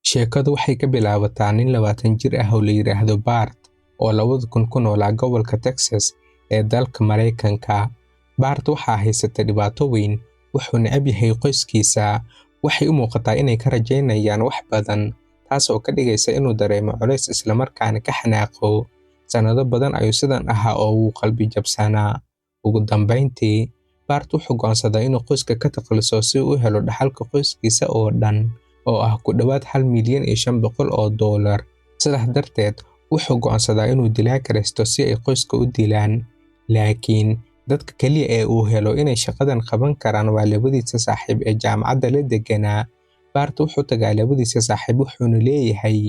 Sheekadu waxay ka bilaabataa nin 20 jir ah oo la yiraahdo Bart oo 2000 ku noolaa gobolka Texas ee dalka Mareykanka. Bart waxaa haysata dhibaato weyn, wuxuu neceb yahay qoyskiisa, waxay u muuqataa inay ka rajaynayaan wax badan, taas oo ka dhigaysa inuu dareemo culays isla markaana ka xanaaqo. Sanado badan ayuu sidan ahaa oo uu qalbi jabsanaa. Ugu dambeyntii, Bart wuxuu go'aansaday inuu qoyska ka takhaluso si uu u helo dhaxalka qoyskiisa oo dhan, oo ah ku dhawaad $1,500,000. Sidaas darteed, wuxuu go'aansadaa inuu dilaa karaysto si ay qoyska u dilaan. Laakiin dadka kaliya ee uu helo inay shaqadan qaban karaan waa labadiisa saaxiib ee jaamacadda la deganaa. Bart wuxuu tagaa labadiisa saaxiib wuxuuna leeyahay,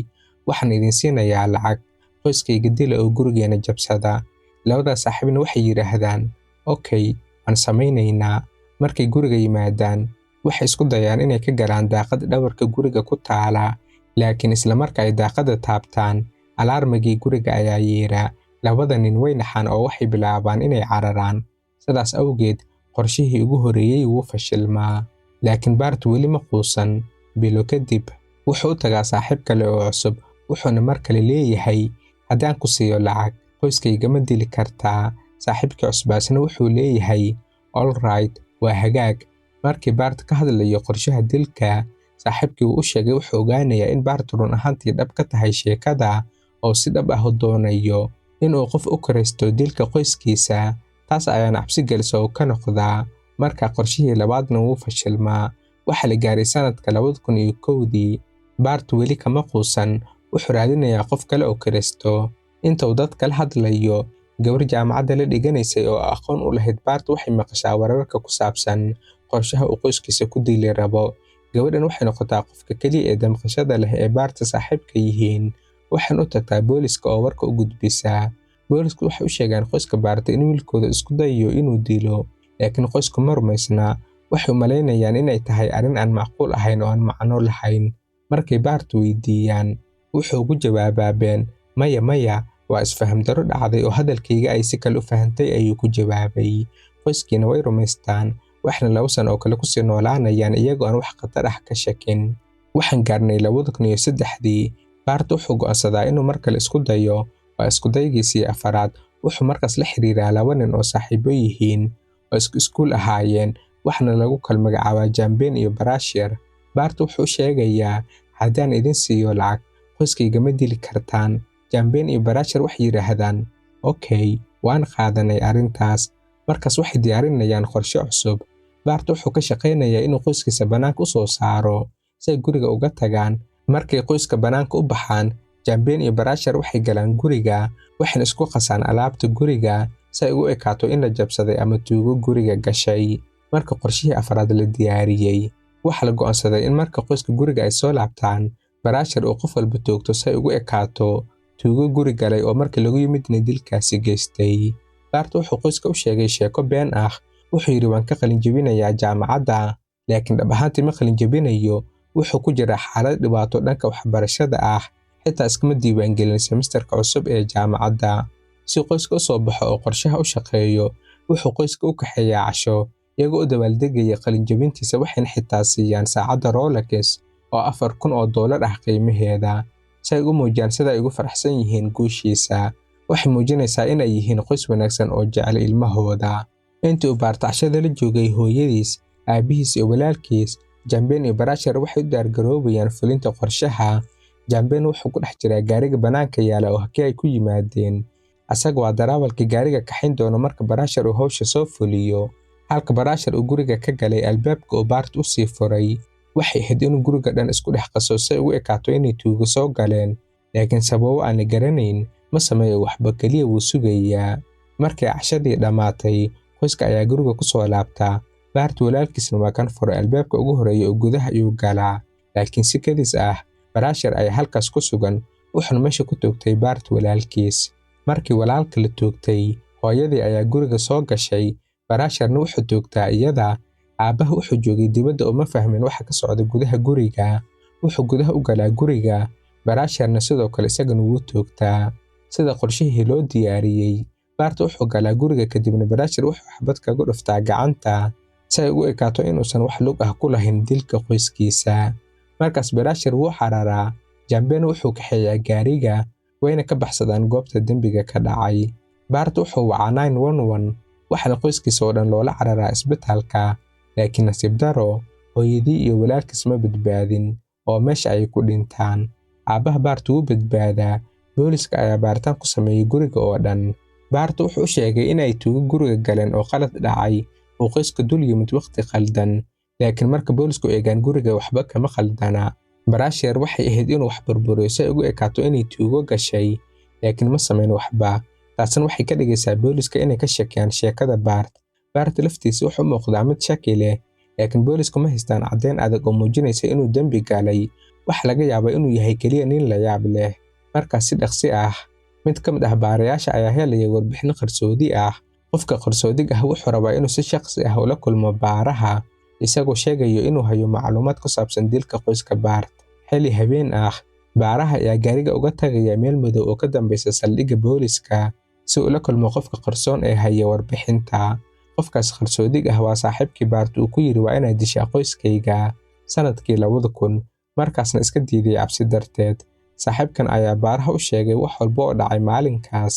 waxaan idin siinayaa lacag, qoyskayga dila oo gurigeena jabsada. Labadaas saaxiibna waxay yiraahdaan, okay, waan samaynaynaa. Markay guriga yimaadaan, waxay isku dayaan inay ka galaan daaqad dhabarka guriga ku taala, laakiin isla marka ay daaqada taabtaan, alarmigii guriga ayaa yeera. Labada nin way naxaan oo waxay bilaabaan inay cararaan. Sidaas awgeed, qorshihii ugu horeeyay wuu fashilmaa. Laakiin Bart weli ma quusan. Bilo kadib, wuxuu u tagaa saaxiib kale oo cusub, wuxuuna mar kale leeyahay, haddaan ku siiyo lacag, qoyskayga ma dili kartaa. Saaxiibkii cusbaasna wuxuu leeyahay, all right, waa hagaag. Markii Bart ka hadlayo qorshaha dilka, saaxiibkii uu u sheegay wuxuu ogaanayaa in Bart run ahaantii dhab ka tahay sheekada oo si dhab ah u doonayo inuu qof u karaysto dilka qoyskiisa. Taas ayaana cabsi gelisa oo ka noqdaa. Marka qorshihii labaadna wuu fashilmaa. Waxaa la gaaray sanadka 2001dii. Bart weli kama quusan, wuxuu raadinayaa qof kale oo karaysto. Inta uu dadka la hadlayo, gabar jaamacadda la dhiganaysay oo aqoon u lahayd Bart waxay maqashaa wararka ku saabsan qorshaha uu qoyskiisa ku dili rabo. Gabadhan waxay noqotaa qofka kaliya ee damqashada leh ee Bart saaxiibka yihiin. Waxaan u tagtaa booliska oo warka u gudbisaa. Boolisku waxay u sheegaan qoyska Bart in wiilkooda isku dayayo inuu dilo, laakiin qoysku ma rumaysna. Waxay u malaynayaan inay tahay arrin aan macquul ahayn oo aan macno lahayn. Markay Bart weydiiyaan, wuxuu ugu jawaabaa been, maya, waa isfaham daro dhacday oo hadalkayga ay si kale u fahantay ayuu ku jawaabay. Qoyskiina way rumaystaan, waxna 2 sano oo kale ku sii noolaanayaan iyagoo aan wax khatar ah ka shakin. Waxaan gaarnay 2003dii. Bart wuxuu go'aansadaa inuu mar kale isku dayo. Waa isku daygiisii afaraad. Wuxuu markaas la xiriiraa 2 nin oo saaxiibo yihiin, oo isku iskuul ahaayeen, waxna lagu kala magacaabaa Jamben iyo Brasher. Bart wuxuu sheegayaa, haddaan idin siiyo lacag, qoyskayga ma dili kartaan. Jamben iyo Brasher waxay yiraahdaan, okay, waan qaadanay arrintaas. Markaas waxay diyaarinayaan qorshe cusub. Bart wuxuu ka shaqaynayaa inuu qoyskiisa banaanka u soo saaro si ay guriga uga tagaan. Markay qoyska banaanka u baxaan, Jamben iyo Brasher waxay galaan guriga, waxayna isku qasaan alaabta guriga si ay ugu ekaato in la jabsaday ama tuugo guriga gashay. Marka qorshihii afraad la diyaariyay, waxaa la go'aansaday in marka qoyska guriga ay soo laabtaan, Brasher uu qof walba toogto si ay ugu ekaato tuugo guri galay oo markii lagu yimidna dilkaasi geystay. Bart wuxuu qoyska u sheegay sheeko been ah. Wuxuu yiri waan ka qalin jabinayaa jaamacadda, laakiin dhab ahaantii ma qalin jabinayo. Wuxuu ku jiraa xaalad dhibaato dhanka waxbarashada ah, xitaa iskama diiwaangelin semesterka cusub ee jaamacadda. Si qoyska u soo baxo oo qorshaha u shaqeeyo, wuxuu qoyska u kaxeeyaa casho, iyagoo u dabaaldegaya qalin jabintiisa. Waxayna xitaa siiyaan saacadda Rolex oo $4,000 ah qiimaheeda, si ay u muujiyaan sida ay ugu faraxsan yihiin guushiisa. Waxay muujinaysaa inay yihiin qoys wanaagsan oo jecel ilmahooda. Intii uu Bart cashada la joogay hooyadiis, aabihiis iyo walaalkiis, Jamben iyo Brasher waxay u diyaargaroobayaan fulinta qorshaha. Jamben wuxuu ku dhex jiraa gaariga banaanka yaala oo halkii ay ku yimaadeen. Asaga waa darawalka gaariga kaxayn doono marka Brasher uu hawsha soo fuliyo. Halka Brasher uu guriga ka galay albaabka oo Bart u sii furay. Waxay ahayd inuu guriga dhan isku dhex qaso si ay ugu ekaato inay tuugo soo galeen, laakiin sababo aan la garanayn ma sameeyo waxba, kaliya wuu sugayaa. Markii cashadii dhammaatay, qoyska ayaa guriga ku soo laabtaa. Bart walaalkiisna waa kan furay albaabka ugu horeeya oo gudaha ayuu galaa, laakiin si kadis ah, Brasher ayaa halkaas ku sugan, wuxuuna meesha ku toogtay Bart walaalkiis. Markii walaalka la toogtay, hooyadii ayaa guriga soo gashay. Brasherna wuxuu toogtaa iyada. Aabaha wuxuu joogay dibadda oo ma fahmin waxa ka socda gudaha guriga. Wuxuu gudaha u galaa guriga, Brasherna sidoo kale isagana wuu toogtaa. Sida qorshihii loo diyaariyay, Bart wuxuu galaa guriga kadibna Brasher wuxuu xabad kaga dhuftaa gacanta si ay ugu ekaato inuusan wax lug ah ku lahayn dilka qoyskiisa. markaas Baraashir wuu xararaa, Jambeen wuxuu kaxeeyaa gaariga wayna ka baxsadaan goobta dembiga ka dhacay. Bart wuxuu wacaa 911 waxaana qoyskiisa oo dhan loola cararaa isbitaalka, laakiin nasiib daro hooyadii iyo walaalkiis ma badbaadin oo meesha ay ku dhintaan. Aabaha Bart wuu badbaadaa, booliska ayaa baaritaan ku sameeyay guriga oo dhan. Bart wuxuu u sheegay inay tuugo guriga galeen oo qalad dhacay oo qoyska dul yimid waqti qaldan, laakiin marka boolisku eegaan guriga waxba kama khaldana. Baraashir waxay ahayd inuu wax burburiyo si ay ugu ekaato inay tuugo gashay, laakiin ma samayn waxba. taasina waxay ka dhigaysaa booliska inay ka shakiyaan sheekada Bart. Bart laftiisa wuxuu u muuqdaa mid shaki leh, laakiin boolisku ma haystaan caddayn adag oo muujinaysa inuu dembi galay. Waxa laga yaabaa inuu yahay keliya nin la yaab leh. Markaas si dhaqsi ah mid ka mid ah baarayaasha ayaa helaya warbixin qarsoodi ah. Qofka qarsoodiga ah wuxuu rabaa inuu si shakhsi ah ula kulmo baaraha, isagoo sheegayo inuu hayo macluumaad ku saabsan dilka qoyska Bart. Xilli habeen ah, baaraha ayaa gaariga uga tagaya meel madow oo ka dambeysa saldhigga booliska si uu ula kulmo qofka qarsoon ee haya warbixinta. Qofkaas qarsoodiga ah waa saaxiibkii Bart uu ku yiri waa inaad dishaa qoyskayga sanadkii 2000, markaasna iska diiday cabsi darteed. Saaxiibkan ayaa baaraha u sheegay wax walba oo dhacay maalinkaas,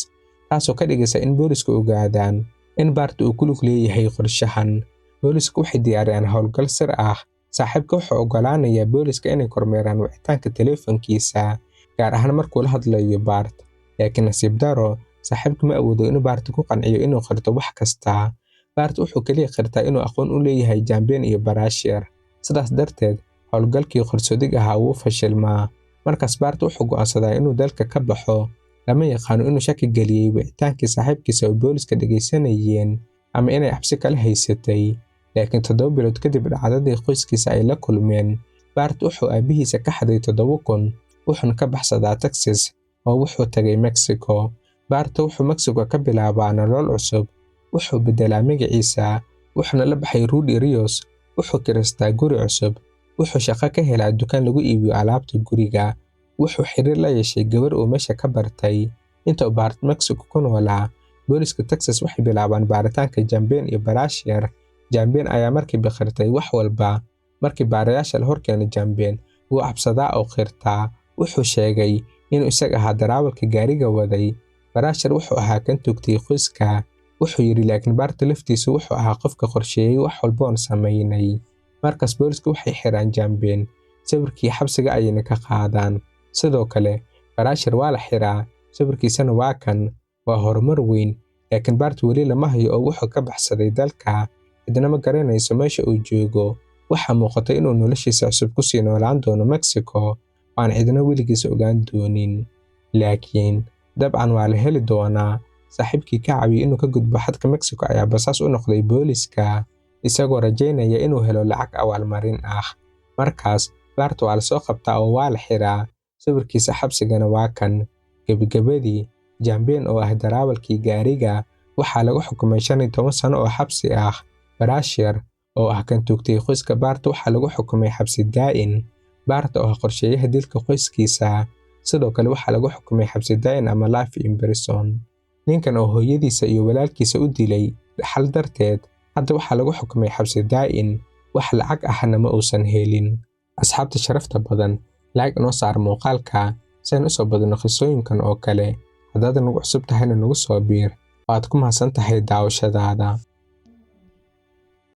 taasoo ka dhigaysa in boolisku ogaadaan in Bart uu ku lug leeyahay qorshahan. Boolisku waxay diyaariyaan howlgal sir ah. Saaxiibka wuxuu ogolaanayaa booliska inay kormeeraan wicitaanka taleefankiisa, gaar ahaan markuu la hadlayo Bart. Laakiin nasiib daro, saaxiibka ma awoodo inuu Bart ku qanciyo inuu qirto wax kasta. Bart wuxuu kaliya qirtaa inuu aqoon u leeyahay Jambeen iyo Baraashir. Sidaas darteed, howlgalkii qarsoodiga ahaa wuu fashilmaa. Markaas Bart wuxuu go'aansadaa inuu dalka ka baxo. Lama yaqaano inuu shaki geliyay wicitaankii saaxiibkiisa oo booliska dhageysanayeen ama inay cabsi kala haysatay. Laakiin 7 bilood kadib dhacdadii qoyskiisa ay la kulmeen, Bart wuxuu aabihiisa ka xaday 7,000 wuxuuna ka baxsadaa Texas oo wuxuu tagay Mexico. Bart wuxuu Mexico ka bilaabaa nolol cusub. Wuxuu bedelaa magaciisa, wuxuuna la baxay Rudy Rios. Wuxuu kiristaa guri cusub. Wuxuu shaqo ka helaa dukaan lagu iibiyo alaabta guriga. Wuxuu xiriir la yeeshay gabar uu meesha ka bartay. Inta uu Bart Mexico ku noolaa, booliska Texas waxay bilaabaan baaritaanka Jambeen iyo Baraashir. Jambeen ayaa markii biqirtay wax walba. Markii baarayaasha la horkeenay Jambeen, wuu cabsadaa oo qirtaa. Wuxuu sheegay inuu isaga ahaa darawalka gaariga waday. Baraashir wuxuu ahaa kan tugtay qoyska. Wuxuu yiri laakiin Bart laftiisu wuxuu ahaa qofka qorsheeyay wax walba oo sameynay. Markaas boolisku waxay xiraan Jambeen, sawirkii xabsiga ayayna ka qaadaan. Sidoo kale, Baraashir waa la xiraa, sawirkiisana waa kan. Waa horumar weyn, laakiin Bart weli lama hayo oo wuxuu ka baxsaday dalka. Cidna ma garanayso meesha uu joogo. Waxaa muuqata inuu noloshiisa cusub ku sii noolaan doono Mexico, aan cidna weligiis ogaan doonin. Laakiin dabcan waa la heli doonaa. Saaxiibkii ka caawiyay inuu ka gudbo xadka Mexico ayaa basaas u noqday booliska, isagoo rajaynaya inuu helo lacag abaalmarin ah. Markaas Bart waa la soo qabtaa oo waa la xiraa, sawirkiisa xabsigana waa kan. Gabagabadii, Jambeen oo ah darawalkii gaariga waxaa lagu xukumay 15 sano oo xabsi ah. Baraashir oo ah kan tugtay qoyska Bart waxaa lagu xukumay xabsi daa'in. Bart oo ah qorsheeyaha dilka qoyskiisa sidoo kale waxaa lagu xukumay xabsi daa'in ama life in prison. Ninkan oo hooyadiisa iyo walaalkiisa u dilay dhaxal darteed, hadda waxaa lagu xukumay xabsi daa'in. Wax lacag ahna ma uusan helin. Asxaabta sharafta badan, like noo saar muuqaalka si aan u soo badino qisooyinkan oo kale. Haddaad nagu cusub tahayna nagu soo biir. Waad ku mahadsan tahay daawashadaada.